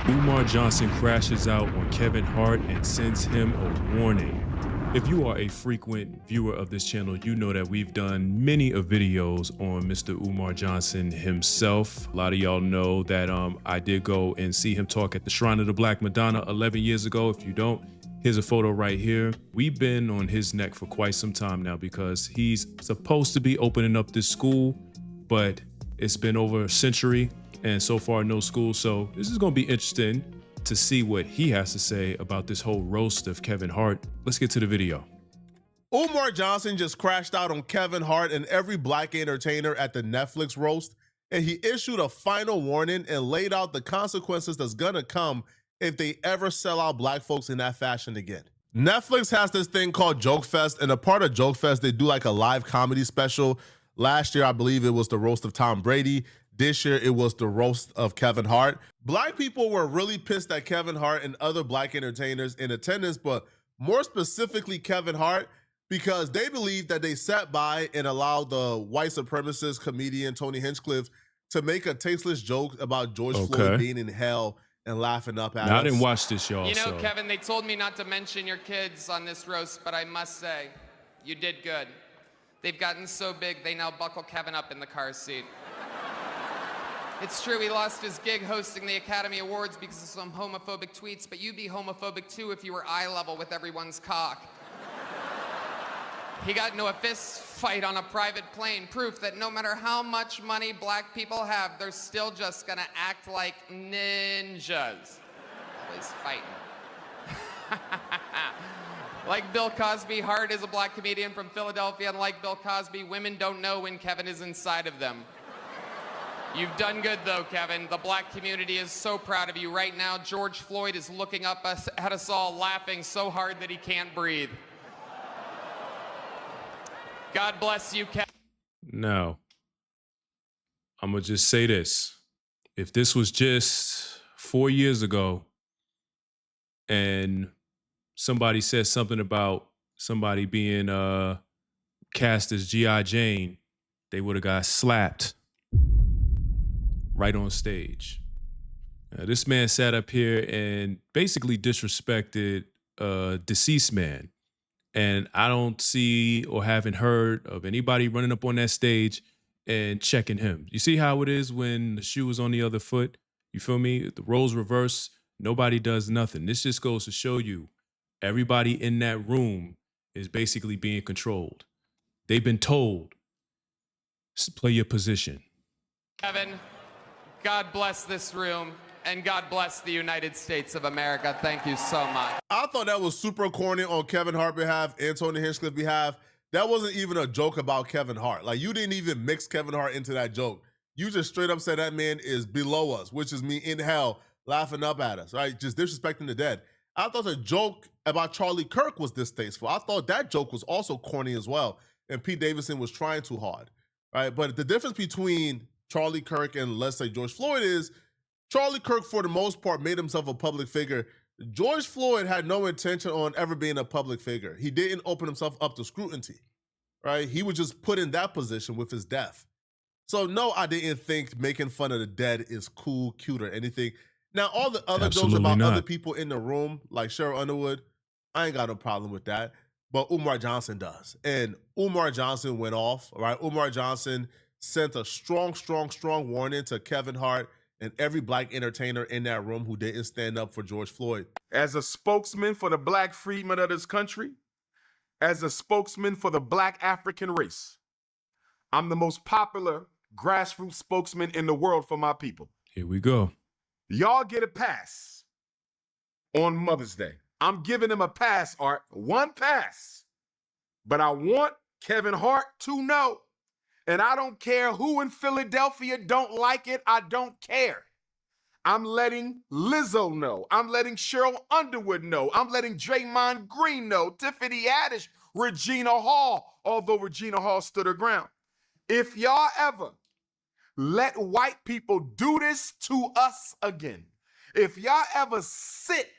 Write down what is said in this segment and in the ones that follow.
Umar Johnson crashes out on Kevin Hart and sends him a warning. If you are a frequent viewer of this channel, you know that we've done many of videos on Mr. Umar Johnson himself. A lot of y'all know that I did go and see him talk at the Shrine of the Black Madonna 11 years ago. If you don't, here's a photo right here. We've been on his neck for quite some time now because he's supposed to be opening up this school, but it's been over a century and so far no school. So this is going to be interesting to see what he has to say about this whole roast of Kevin Hart. Let's get to the video. Umar Johnson just crashed out on Kevin Hart and every black entertainer at the Netflix roast, and he issued a final warning and laid out the consequences that's gonna come if they ever sell out black folks in that fashion again. Netflix has this thing called Joke Fest, and a part of Joke Fest, they do like a live comedy special. Last year, I believe it was the roast of Tom Brady. This year, it was the roast of Kevin Hart. Black people were really pissed at Kevin Hart and other black entertainers in attendance, but more specifically Kevin Hart, because they believe that they sat by and allowed the white supremacist comedian Tony Hinchcliffe to make a tasteless joke about George Floyd being in hell and laughing up at us. I didn't watch this, y'all. You know, Kevin, they told me not to mention your kids on this roast, but I must say, you did good. They've gotten so big, they now buckle Kevin up in the car seat. It's true, he lost his gig hosting the Academy Awards because of some homophobic tweets, but you'd be homophobic too if you were eye level with everyone's cock. He got into a fist fight on a private plane, proof that no matter how much money black people have, they're still just gonna act like ninjas. Always fighting. Like Bill Cosby, Hart is a black comedian from Philadelphia, and like Bill Cosby, women don't know when Kevin is inside of them. You've done good though, Kevin. The black community is so proud of you. Right now, George Floyd is looking up at us all, laughing so hard that he can't breathe. God bless you, Kevin. Now, I'm gonna just say this. If this was just 4 years ago and somebody said something about somebody being cast as G.I. Jane, they would have got slapped right on stage. This man sat up here and basically disrespected a deceased man. And I don't see or haven't heard of anybody running up on that stage and checking him. You see how it is when the shoe is on the other foot? You feel me? The roles reverse, nobody does nothing. This just goes to show you everybody in that room is basically being controlled. They've been told, play your position. Kevin, God bless this room, and God bless the United States of America. Thank you so much. I thought that was super corny on Kevin Hart's behalf and Tony Hinchcliffe's behalf. That wasn't even a joke about Kevin Hart. Like, you didn't even mix Kevin Hart into that joke. You just straight up said that man is below us, which is me in hell laughing up at us, right? Just disrespecting the dead. I thought the joke about Charlie Kirk was distasteful. I thought that joke was also corny as well. And Pete Davidson was trying too hard, right? But the difference between Charlie Kirk and, let's say, George Floyd is Charlie Kirk, for the most part, made himself a public figure. George Floyd had no intention on ever being a public figure. He didn't open himself up to scrutiny, right? He was just put in that position with his death. So no, I didn't think making fun of the dead is cool, cute, or anything. Now, all the other jokes about other people in the room, like Cheryl Underwood, I ain't got no problem with that. But Umar Johnson does. And Umar Johnson went off, right? Umar Johnson sent a strong warning to Kevin Hart and every black entertainer in that room who didn't stand up for George Floyd. As a spokesman for the black freedmen of this country, as a spokesman for the black African race, I'm the most popular grassroots spokesman in the world for my people. Here we go. Y'all get a pass on Mother's Day. I'm giving him a pass, Art, one pass. But I want Kevin Hart to know, and I don't care who in Philadelphia don't like it, I don't care. I'm letting Lizzo know. I'm letting Cheryl Underwood know. I'm letting Draymond Green know. Tiffany Haddish, Regina Hall, although Regina Hall stood her ground. If y'all ever let white people do this to us again, if y'all ever sit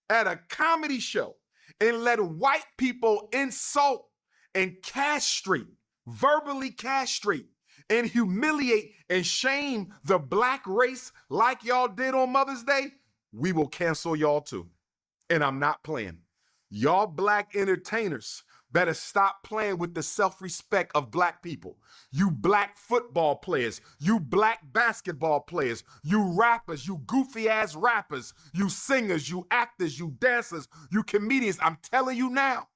at a comedy show and let white people insult and castrate, verbally castrate and humiliate and shame the black race like y'all did on Mother's Day, we will cancel y'all too. And I'm not playing. Y'all black entertainers better stop playing with the self-respect of black people. You black football players, you black basketball players, you rappers, you goofy ass rappers, you singers, you actors, you dancers, you comedians. I'm telling you now,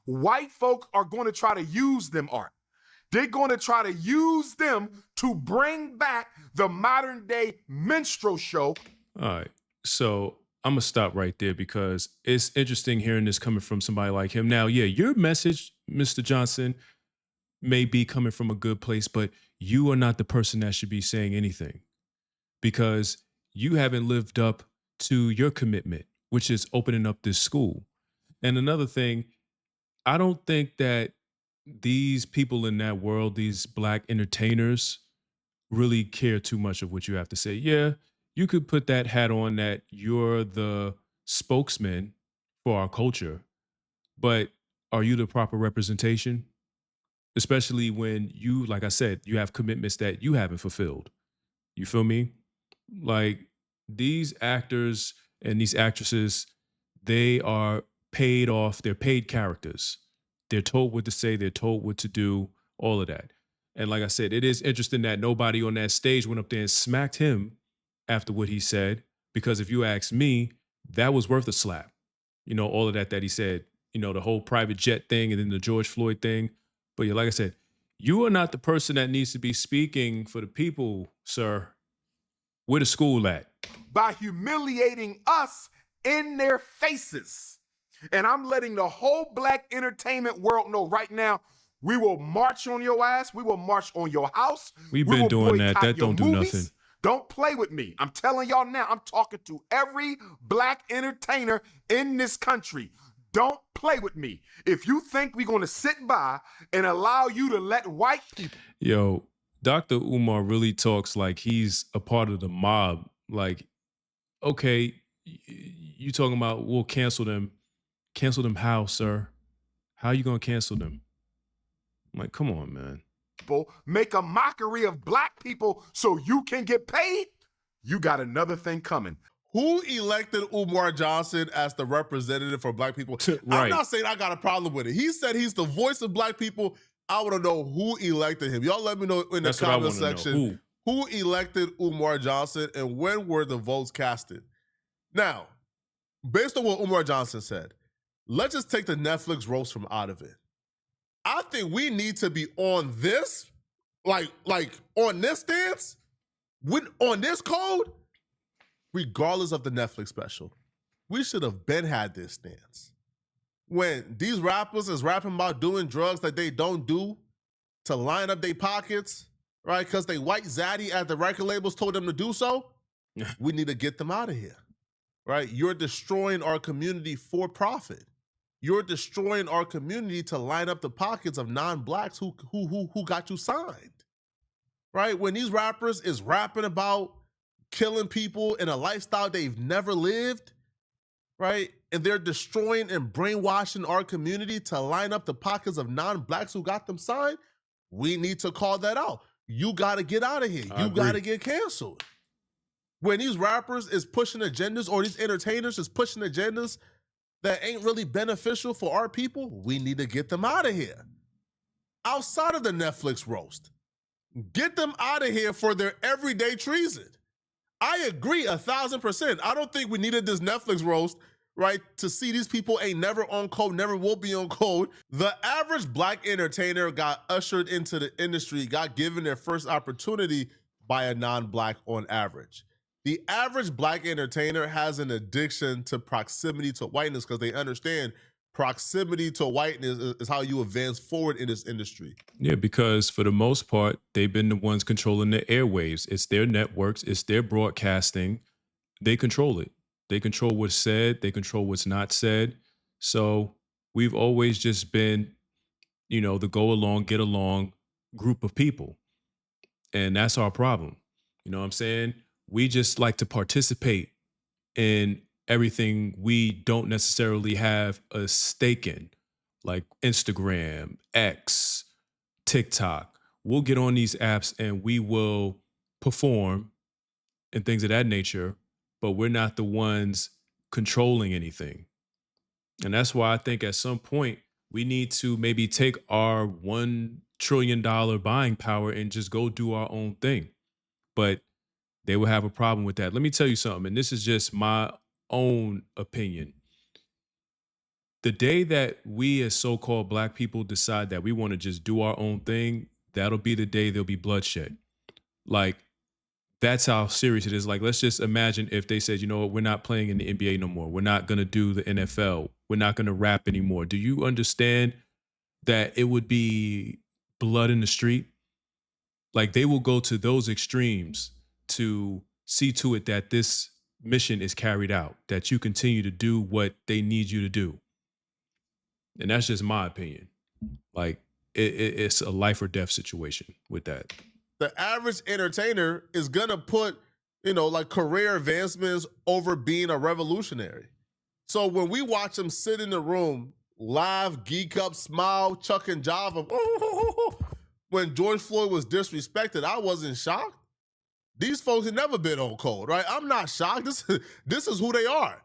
white folk are going to try to use them, Art. They're going to try to use them to bring back the modern day minstrel show. All right. So I'm going to stop right there because it's interesting hearing this coming from somebody like him. Now, yeah, your message, Mr. Johnson, may be coming from a good place, but you are not the person that should be saying anything because you haven't lived up to your commitment, which is opening up this school. And another thing, I don't think that these people in that world, these black entertainers, really care too much of what you have to say. Yeah, you could put that hat on that you're the spokesman for our culture, but are you the proper representation? Especially when you, like I said, you have commitments that you haven't fulfilled. You feel me? Like these actors and these actresses, they are paid off, they're paid characters. They're told what to say, they're told what to do, all of that. And like I said, it is interesting that nobody on that stage went up there and smacked him after what he said, because if you ask me, that was worth a slap. You know, all of that he said, you know, the whole private jet thing and then the George Floyd thing. But yeah, like I said, you are not the person that needs to be speaking for the people, sir. Where the school at? By humiliating us in their faces. And I'm letting the whole black entertainment world know right now, we will march on your ass. We will march on your house. We've been doing that. That don't do nothing. Don't play with me. I'm telling y'all now, I'm talking to every black entertainer in this country. Don't play with me. If you think we're going to sit by and allow you to let white people. Yo, Dr. Umar really talks like he's a part of the mob. Like, okay, you talking about we'll cancel them. Cancel them how, sir? How you going to cancel them? I'm like, come on, man. Make a mockery of black people so you can get paid? You got another thing coming. Who elected Umar Johnson as the representative for black people? Right. I'm not saying I got a problem with it. He said he's the voice of black people. I want to know who elected him. Y'all let me know in the comment section who elected Umar Johnson and when were the votes casted. Now, based on what Umar Johnson said, let's just take the Netflix roast from out of it. I think we need to be on this, like on this stance, on this code, regardless of the Netflix special. We should have been had this stance. When these rappers is rapping about doing drugs that they don't do to line up their pockets, right? Because they white zaddy at the record labels told them to do so, we need to get them out of here, right? You're destroying our community for profit. You're destroying our community to line up the pockets of non-blacks who got you signed, right? When these rappers is rapping about killing people in a lifestyle they've never lived, right? And they're destroying and brainwashing our community to line up the pockets of non-blacks who got them signed, we need to call that out. You got to get out of here. You got to get canceled. When these rappers is pushing agendas or these entertainers is pushing agendas that ain't really beneficial for our people, we need to get them out of here. Outside of the Netflix roast, get them out of here for their everyday treason. I agree 1,000%. I don't think we needed this Netflix roast, right, to see these people ain't never on code, never will be on code. The average black entertainer got ushered into the industry, got given their first opportunity by a non-black on average. The average black entertainer has an addiction to proximity to whiteness because they understand proximity to whiteness is how you advance forward in this industry. Yeah, because for the most part, they've been the ones controlling the airwaves. It's their networks. It's their broadcasting. They control it. They control what's said. They control what's not said. So we've always just been, you know, the go along, get along group of people. And that's our problem. You know what I'm saying? We just like to participate in everything we don't necessarily have a stake in, like Instagram, X, TikTok. We'll get on these apps and we will perform and things of that nature, but we're not the ones controlling anything. And that's why I think at some point we need to maybe take our $1 trillion buying power and just go do our own thing. But they will have a problem with that. Let me tell you something, and this is just my own opinion. The day that we as so-called black people decide that we want to just do our own thing, that'll be the day there'll be bloodshed. Like, that's how serious it is. Like, let's just imagine if they said, you know what, we're not playing in the NBA no more. We're not going to do the NFL. We're not going to rap anymore. Do you understand that it would be blood in the street? Like, they will go to those extremes to see to it that this mission is carried out, that you continue to do what they need you to do. And that's just my opinion. Like, it's a life or death situation with that. The average entertainer is gonna put, like career advancements over being a revolutionary. So when we watch them sit in the room, laugh, geek up, smile, chuck and jive, when George Floyd was disrespected, I wasn't shocked. These folks had never been on code, right? I'm not shocked. This is who they are.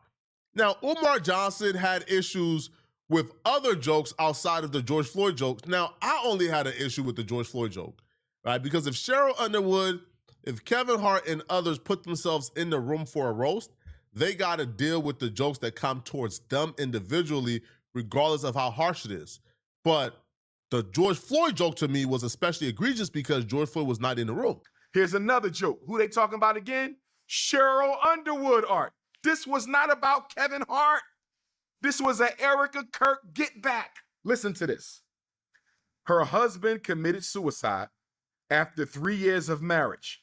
Now, Umar Johnson had issues with other jokes outside of the George Floyd jokes. Now, I only had an issue with the George Floyd joke, right? Because if Cheryl Underwood, if Kevin Hart and others put themselves in the room for a roast, they got to deal with the jokes that come towards them individually, regardless of how harsh it is. But the George Floyd joke to me was especially egregious because George Floyd was not in the room. Here's another joke. Who they talking about again? Cheryl Underwood art. This was not about Kevin Hart. This was an Erica Kirk get back. Listen to this. Her husband committed suicide after 3 years of marriage.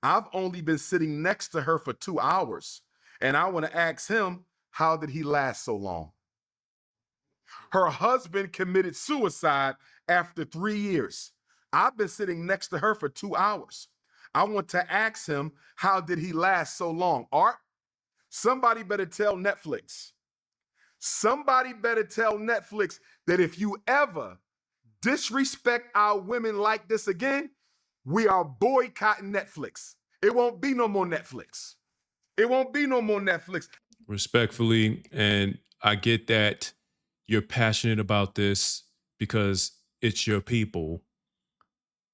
I've only been sitting next to her for 2 hours, and I want to ask him, how did he last so long? Her husband committed suicide after 3 years. I've been sitting next to her for 2 hours. I want to ask him, how did he last so long? Art, somebody better tell Netflix. Somebody better tell Netflix that if you ever disrespect our women like this again, we are boycotting Netflix. It won't be no more Netflix. It won't be no more Netflix. Respectfully, and I get that you're passionate about this because it's your people.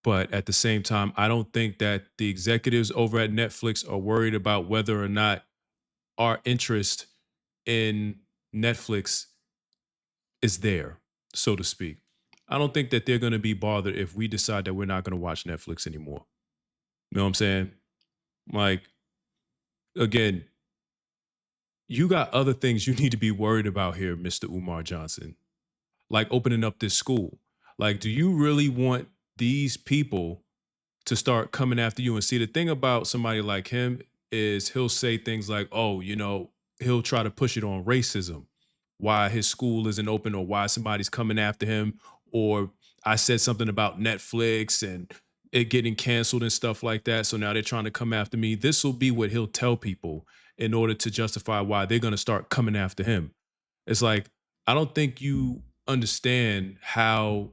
But at the same time, I don't think that the executives over at Netflix are worried about whether or not our interest in Netflix is there, so to speak. I don't think that they're going to be bothered if we decide that we're not going to watch Netflix anymore. You know what I'm saying? Like, again, you got other things you need to be worried about here, Mr. Umar Johnson. Like opening up this school. Like, do you really want these people to start coming after you? And see, the thing about somebody like him is he'll say things like, oh, he'll try to push it on racism, why his school isn't open or why somebody's coming after him. Or I said something about Netflix and it getting canceled and stuff like that. So now they're trying to come after me. This will be what he'll tell people in order to justify why they're going to start coming after him. It's like, I don't think you understand how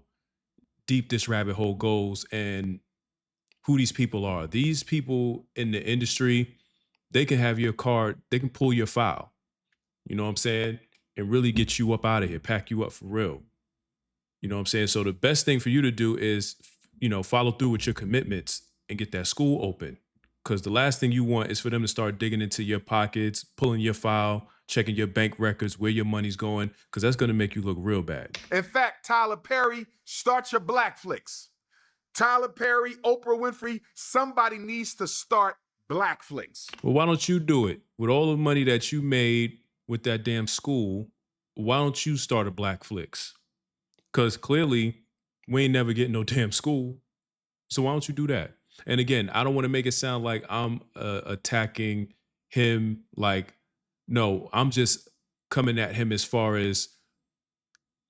deep this rabbit hole goes and who these people are. These people in the industry, they can have your card, they can pull your file, you know what I'm saying? And really get you up out of here, pack you up for real. You know what I'm saying? So the best thing for you to do is, follow through with your commitments and get that school open. Because the last thing you want is for them to start digging into your pockets, pulling your file, checking your bank records, where your money's going, because that's going to make you look real bad. In fact, Tyler Perry, start your Blackflix. Tyler Perry, Oprah Winfrey, somebody needs to start Blackflix. Well, why don't you do it? With all the money that you made with that damn school, why don't you start a Blackflix? Because clearly, we ain't never getting no damn school. So why don't you do that? And again, I don't want to make it sound like I'm attacking him. Like, no, I'm just coming at him as far as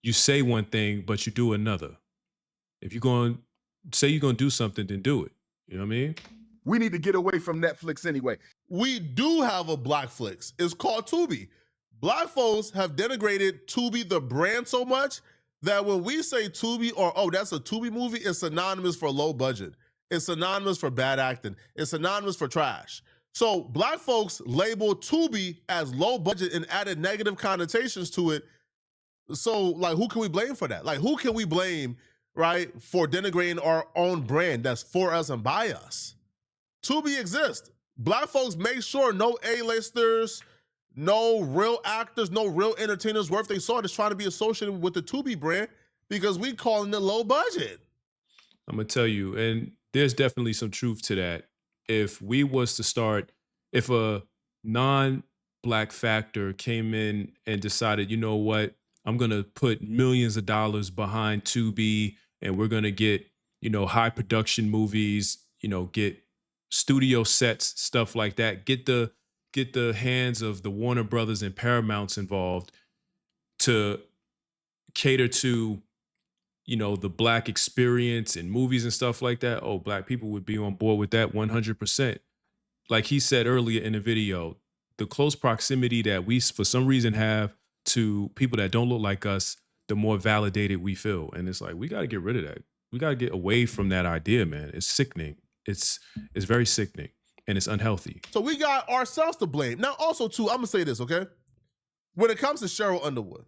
you say one thing, but you do another. If you're going to say you're going to do something, then do it. You know what I mean? We need to get away from Netflix anyway. We do have a Blackflix. It's called Tubi. Black folks have denigrated Tubi, the brand, so much that when we say Tubi or, oh, that's a Tubi movie, it's synonymous for low budget. It's synonymous for bad acting. It's synonymous for trash. So black folks labeled Tubi as low budget and added negative connotations to it. So like, who can we blame for that? Like, who can we blame, right, for denigrating our own brand that's for us and by us? Tubi exists. Black folks make sure no A-listers, no real actors, no real entertainers worth they salt is trying to be associated with the Tubi brand because we calling it low budget. I'm gonna tell you, and there's definitely some truth to that. If we was to start, if a non-black factor came in and decided, you know what, I'm gonna put millions of dollars behind Tubi, and we're gonna get, you know, high production movies, you know, get studio sets, stuff like that, get the hands of the Warner Brothers and Paramounts involved to cater to, you know, the black experience in movies and stuff like that. Oh, black people would be on board with that 100%. Like he said earlier in the video, the close proximity that we for some reason have to people that don't look like us, the more validated we feel. And it's like, we got to get rid of that. We got to get away from that idea, man. It's sickening. It's very sickening and it's unhealthy. So we got ourselves to blame. Now, also, too, I'm going to say this, okay? When it comes to Cheryl Underwood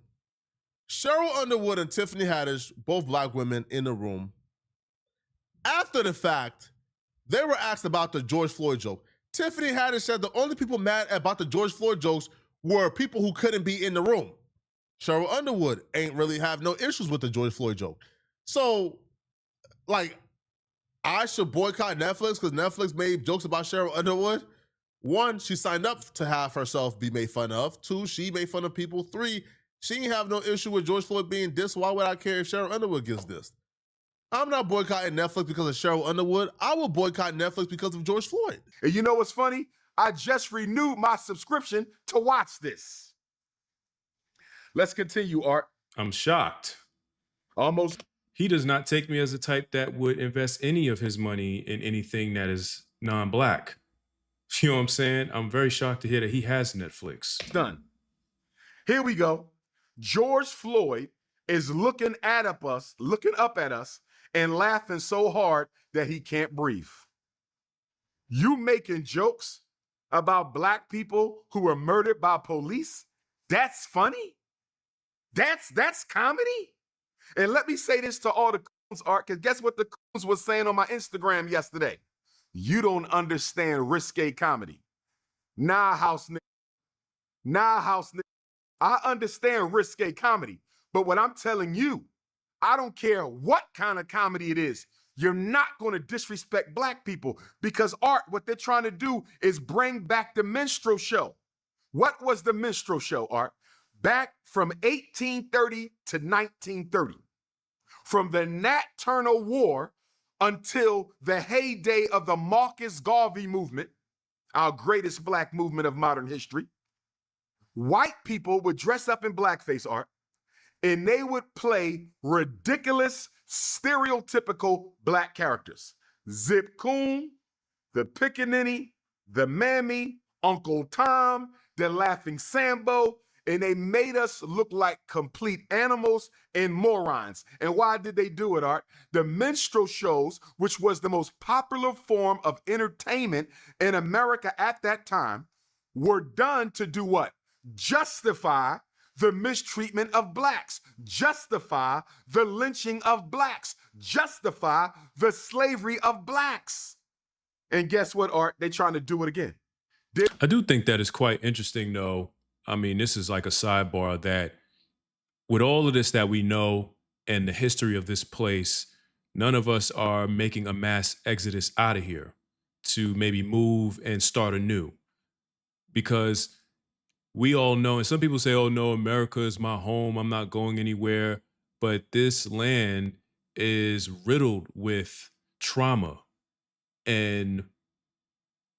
and Tiffany Haddish, both black women in the room, after the fact, they were asked about the George Floyd joke. Tiffany Haddish said the only people mad about the George Floyd jokes were people who couldn't be in the room. Cheryl Underwood ain't really have no issues with the George Floyd joke. So, like, I should boycott Netflix because Netflix made jokes about Cheryl Underwood. One, she signed up to have herself be made fun of. Two, she made fun of people. Three, she ain't have no issue with George Floyd being dissed. Why would I care if Cheryl Underwood gets dissed? I'm not boycotting Netflix because of Cheryl Underwood. I will boycott Netflix because of George Floyd. And you know what's funny? I just renewed my subscription to watch this. Let's continue, Art. I'm shocked. Almost. He does not take me as a type that would invest any of his money in anything that is non-black. You know what I'm saying? I'm very shocked to hear that he has Netflix. Done. Here we go. George Floyd is looking up at us and laughing so hard that he can't breathe. You making jokes about black people who were murdered by police? That's funny? That's comedy? And let me say this to all the coons, Art, because guess what the coons was saying on my Instagram yesterday? You don't understand risque comedy. Nah, house nigga. Nah, house nigga. I understand risque comedy, but what I'm telling you, I don't care what kind of comedy it is. You're not going to disrespect black people because Art, what they're trying to do is bring back the minstrel show. What was the minstrel show, Art? Back from 1830 to 1930. From the Nat Turner War until the heyday of the Marcus Garvey movement, our greatest black movement of modern history, white people would dress up in blackface, Art, and they would play ridiculous, stereotypical black characters. Zip Coon, the Pickaninny, the Mammy, Uncle Tom, the Laughing Sambo, and they made us look like complete animals and morons. And why did they do it, Art? The minstrel shows, which was the most popular form of entertainment in America at that time, were done to do what? Justify the mistreatment of blacks, justify the lynching of blacks, justify the slavery of blacks. And guess what, Art? They're trying to do it again. I do think that is quite interesting, though. I mean, this is like a sidebar that with all of this that we know and the history of this place, none of us are making a mass exodus out of here to maybe move and start anew. Because we all know, and some people say, oh no, America is my home, I'm not going anywhere. But this land is riddled with trauma and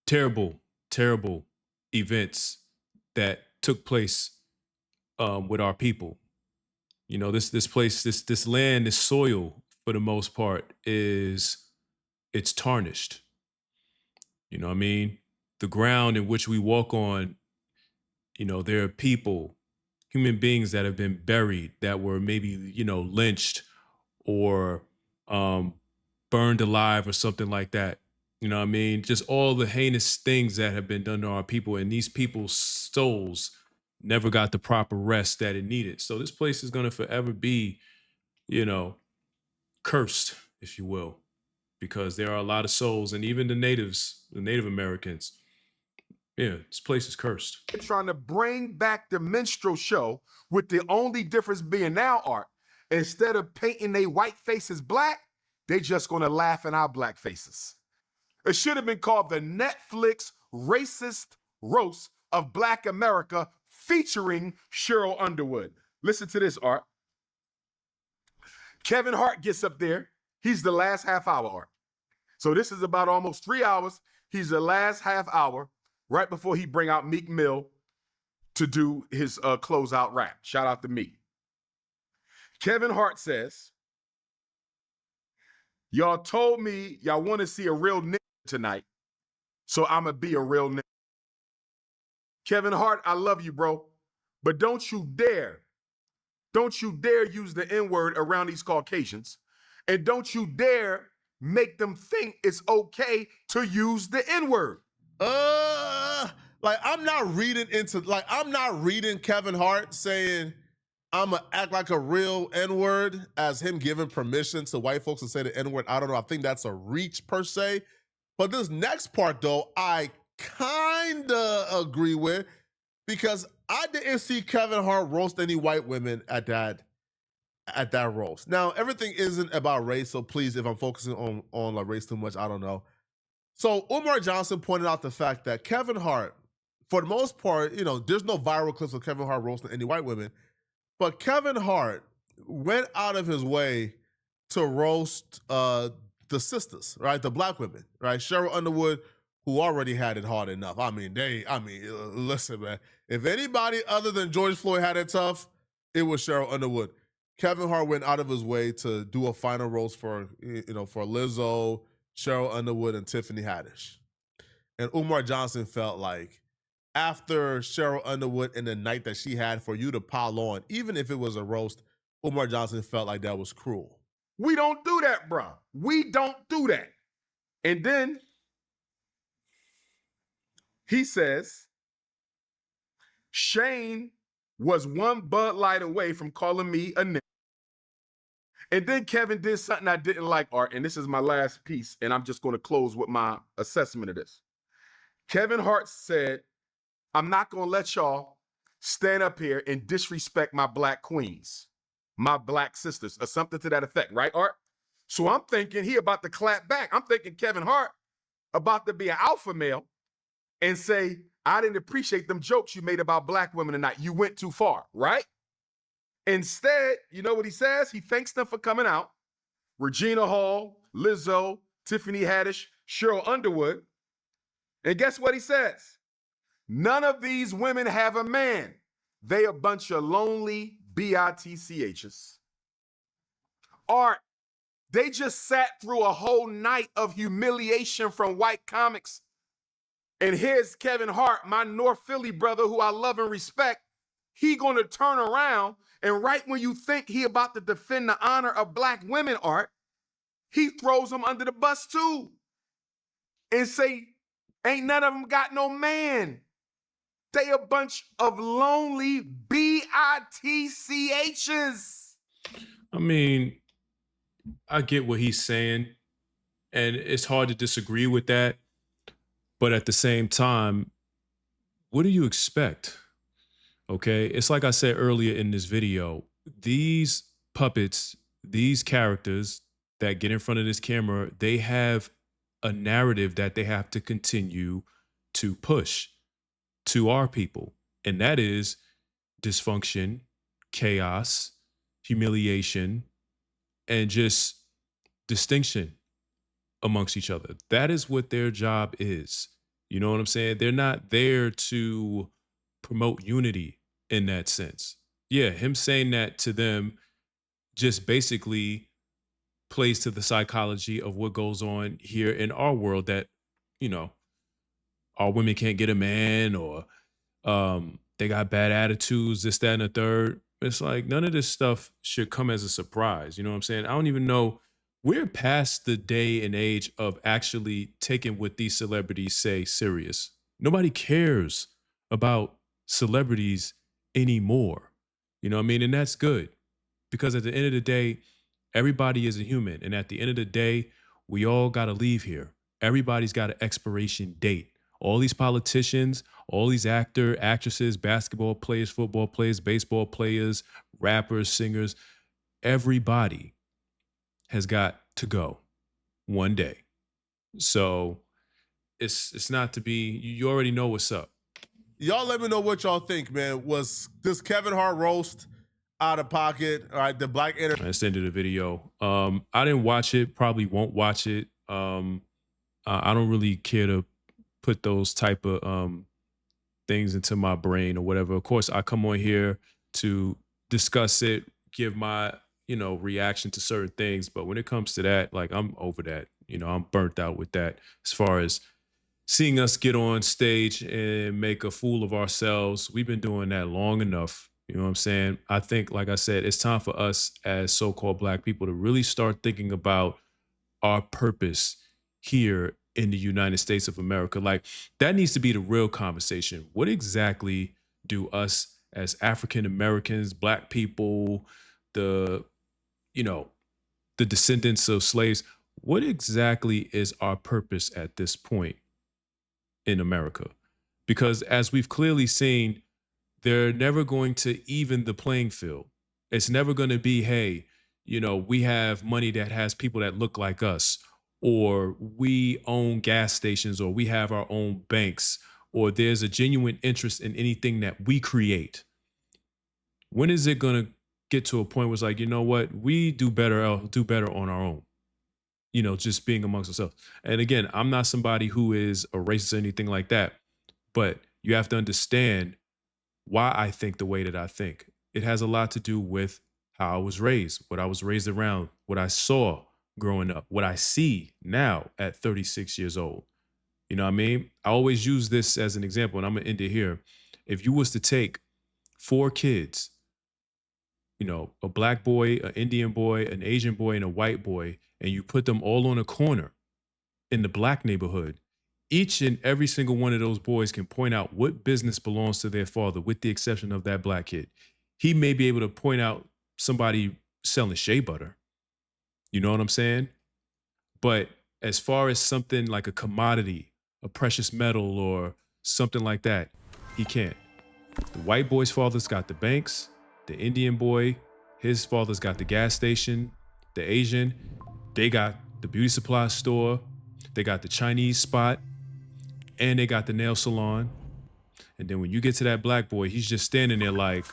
terrible, terrible events that took place with our people. You know, this place, this land, this soil, for the most part, it's tarnished. You know what I mean? The ground in which we walk on, you know, there are people, human beings that have been buried, that were maybe, you know, lynched or burned alive or something like that. You know what I mean? Just all the heinous things that have been done to our people, and these people's souls never got the proper rest that it needed. So this place is going to forever be, you know, cursed, if you will, because there are a lot of souls, and even the natives, the Native Americans, yeah, this place is cursed. They're trying to bring back the minstrel show, with the only difference being now, Art, instead of painting their white faces black, they just gonna laugh in our black faces. It should have been called the Netflix Racist Roast of Black America featuring Cheryl Underwood. Listen to this, Art. Kevin Hart gets up there. He's the last half hour, Art. So this is about almost 3 hours. He's the last half hour right before he bring out Meek Mill to do his closeout rap. Shout out to Meek. Kevin Hart says, y'all told me y'all want to see a real nigga tonight, so I'ma be a real nigga. Kevin Hart, I love you, bro, but don't you dare use the N-word around these Caucasians, and don't you dare make them think it's okay to use the N-word. Like I'm not reading Kevin Hart saying I'ma act like a real N-word as him giving permission to white folks to say the N-word. I don't know. I think that's a reach per se. But this next part though, I kinda agree with, because I didn't see Kevin Hart roast any white women at that roast. Now, everything isn't about race, so please, if I'm focusing on like race too much, I don't know. So Umar Johnson pointed out the fact that Kevin Hart, for the most part, you know, there's no viral clips of Kevin Hart roasting any white women, but Kevin Hart went out of his way to roast the sisters, right? The black women, right? Cheryl Underwood, who already had it hard enough. Listen, man. If anybody other than George Floyd had it tough, it was Cheryl Underwood. Kevin Hart went out of his way to do a final roast for Lizzo, Cheryl Underwood, and Tiffany Haddish. And Umar Johnson felt like after Cheryl Underwood and the night that she had, for you to pile on, even if it was a roast, Umar Johnson felt like that was cruel. We don't do that, bro. We don't do that. And then he says, Shane was one Bud Light away from calling me a nigga. And then Kevin did something I didn't like, Art, and this is my last piece, and I'm just going to close with my assessment of this. Kevin Hart said, I'm not going to let y'all stand up here and disrespect my black queens, my black sisters, or something to that effect, right, Art? So I'm thinking he about to clap back. I'm thinking Kevin Hart about to be an alpha male and say, I didn't appreciate them jokes you made about black women tonight. You went too far, right? Instead, you know what he says? He thanks them for coming out. Regina Hall, Lizzo, Tiffany Haddish, Cheryl Underwood. And guess what he says? None of these women have a man. They a bunch of lonely bitchs. Art, they just sat through a whole night of humiliation from white comics. And here's Kevin Hart, my North Philly brother who I love and respect. He gonna turn around, and right when you think he about to defend the honor of black women, Art, he throws them under the bus too. And say, ain't none of them got no man. They a bunch of lonely bitchs. I mean, I get what he's saying, and it's hard to disagree with that. But at the same time, what do you expect? Okay, it's like I said earlier in this video, these puppets, these characters that get in front of this camera, they have a narrative that they have to continue to push to our people. And that is dysfunction, chaos, humiliation, and just distinction amongst each other. That is what their job is. You know what I'm saying? They're not there to promote unity in that sense. Yeah, him saying that to them just basically plays to the psychology of what goes on here in our world, that, you know, our women can't get a man, or they got bad attitudes, this, that, and the third. It's like none of this stuff should come as a surprise. You know what I'm saying? I don't even know we're past the day and age of actually taking what these celebrities say serious. Nobody cares about celebrities anymore. You know what I mean? And that's good because at the end of the day, everybody is a human. And at the end of the day, we all got to leave here. Everybody's got an expiration date. All these politicians, all these actresses, basketball players, football players, baseball players, rappers, singers, everybody has got to go one day. So it's not to be, you already know what's up. Y'all let me know what y'all think, man. Was this Kevin Hart roast out of pocket? All right, the black internet. That's the end of the video. I didn't watch it, probably won't watch it. I don't really care to put those type of things into my brain or whatever. Of course, I come on here to discuss it, give my, reaction to certain things. But when it comes to that, like, I'm over that. I'm burnt out with that as far as seeing us get on stage and make a fool of ourselves. We've been doing that long enough. You know what I'm saying? I think, like I said, it's time for us as so-called black people to really start thinking about our purpose here in the United States of America. Like, that needs to be the real conversation. What exactly do us as African Americans, black people, the descendants of slaves, what exactly is our purpose at this point in America? Because as we've clearly seen, they're never going to even the playing field. It's never going to be, hey, we have money that has people that look like us, or we own gas stations, or we have our own banks, or there's a genuine interest in anything that we create. When is it going to get to a point where it's like, you know what, we do better on our own, just being amongst ourselves. And again, I'm not somebody who is a racist or anything like that, but you have to understand why I think the way that I think. It has a lot to do with how I was raised, what I was raised around, what I saw growing up, what I see now at 36 years old. You know what I mean? I always use this as an example, and I'm going to end it here. If you was to take 4 kids, a black boy, an Indian boy, an Asian boy, and a white boy, and you put them all on a corner in the black neighborhood, each and every single one of those boys can point out what business belongs to their father, with the exception of that black kid. He may be able to point out somebody selling shea butter. You know what I'm saying? But as far as something like a commodity, a precious metal, or something like that, he can't. The white boy's father's got the banks. The Indian boy, his father's got the gas station. The Asian, they got the beauty supply store. They got the Chinese spot. And they got the nail salon. And then when you get to that black boy, he's just standing there like,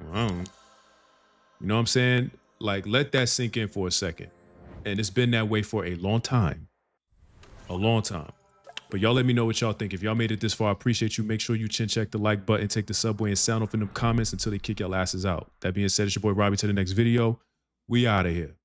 wow. You know what I'm saying? Like, let that sink in for a second. And it's been that way for a long time. A long time. But y'all let me know what y'all think. If y'all made it this far, I appreciate you. Make sure you check the like button, take the subway, and sound off in the comments until they kick your asses out. That being said, it's your boy Robbie. To the next video. We out of here.